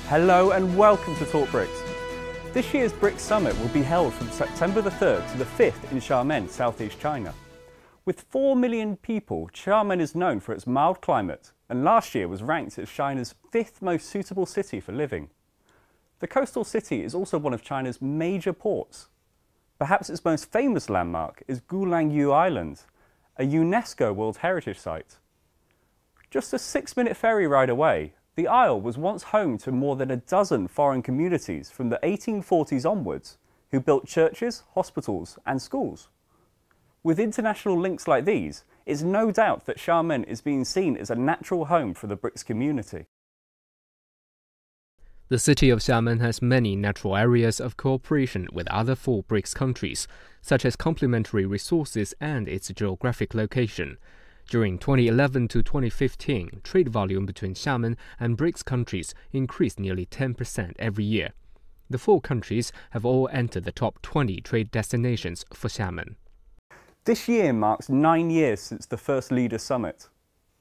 Hello and welcome to Talk BRICS. This year's BRICS Summit will be held from September the 3rd to the 5th in Xiamen, southeast China. With 4 million people, Xiamen is known for its mild climate and last year was ranked as China's 5th most suitable city for living. The coastal city is also one of China's major ports. Perhaps its most famous landmark is Gulangyu Island, a UNESCO World Heritage Site. Just a 6-minute ferry ride away, the Isle was once home to more than a dozen foreign communities from the 1840s onwards who built churches, hospitals and schools. With international links like these, it's no doubt that Xiamen is being seen as a natural home for the BRICS community. The city of Xiamen has many natural areas of cooperation with other 4 BRICS countries, such as complementary resources and its geographic location. During 2011 to 2015, trade volume between Xiamen and BRICS countries increased nearly 10% every year. The 4 countries have all entered the top 20 trade destinations for Xiamen. This year marks 9 years since the first Leaders' Summit.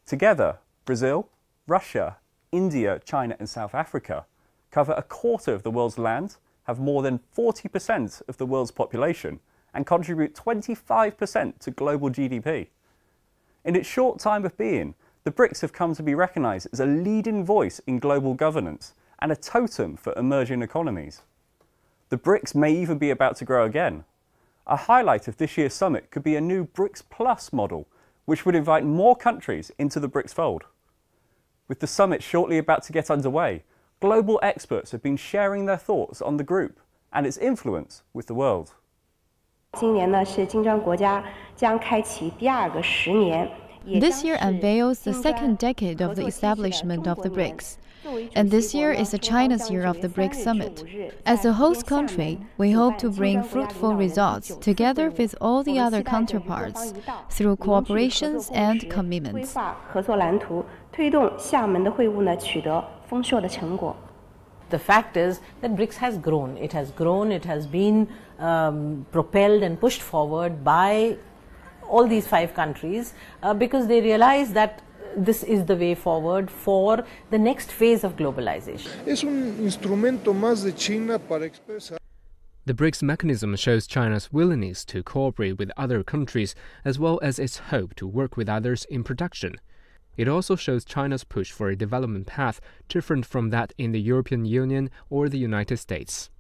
Together, Brazil, Russia, India, China and South Africa cover a quarter of the world's land, have more than 40% of the world's population, and contribute 25% to global GDP. In its short time of being, the BRICS have come to be recognised as a leading voice in global governance and a totem for emerging economies. The BRICS may even be about to grow again. A highlight of this year's summit could be a new BRICS Plus model, which would invite more countries into the BRICS fold. With the summit shortly about to get underway, global experts have been sharing their thoughts on the group and its influence with the world. This year unveils the second decade of the establishment of the BRICS. And this year is China's year of the BRICS Summit. As a host country, we hope to bring fruitful results together with all the other counterparts through cooperations and commitments. The fact is that BRICS has grown. It has grown, it has been propelled and pushed forward by all these 5 countries because they realize that this is the way forward for the next phase of globalization. The BRICS mechanism shows China's willingness to cooperate with other countries as well as its hope to work with others in production. It also shows China's push for a development path different from that in the European Union or the United States.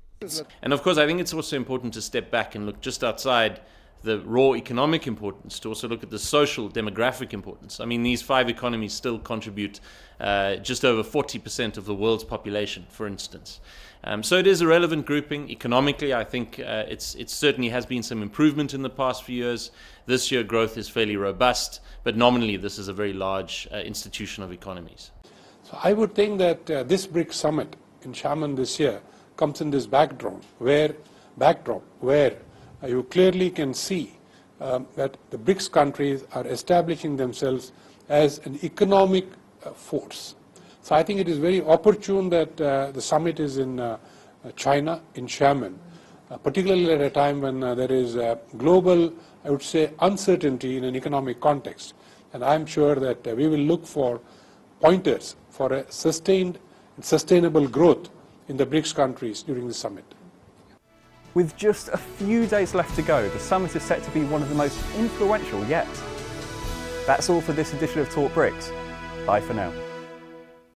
And of course, I think it's also important to step back and look just outside the raw economic importance, to also look at the social demographic importance. I mean, these 5 economies still contribute just over 40% of the world's population, for instance. So it is a relevant grouping. Economically, I think it certainly has been some improvement in the past few years. This year, growth is fairly robust, but nominally, this is a very large institution of economies. So I would think that this BRICS summit in Xiamen this year comes in this backdrop where you clearly can see that the BRICS countries are establishing themselves as an economic force. So I think it is very opportune that the summit is in China, in Xiamen, particularly at a time when there is global, I would say, uncertainty in an economic context. And I'm sure that we will look for pointers for a sustained and sustainable growth in the BRICS countries during the summit. With just a few days left to go, the summit is set to be one of the most influential yet. That's all for this edition of Talk BRICS. Bye for now.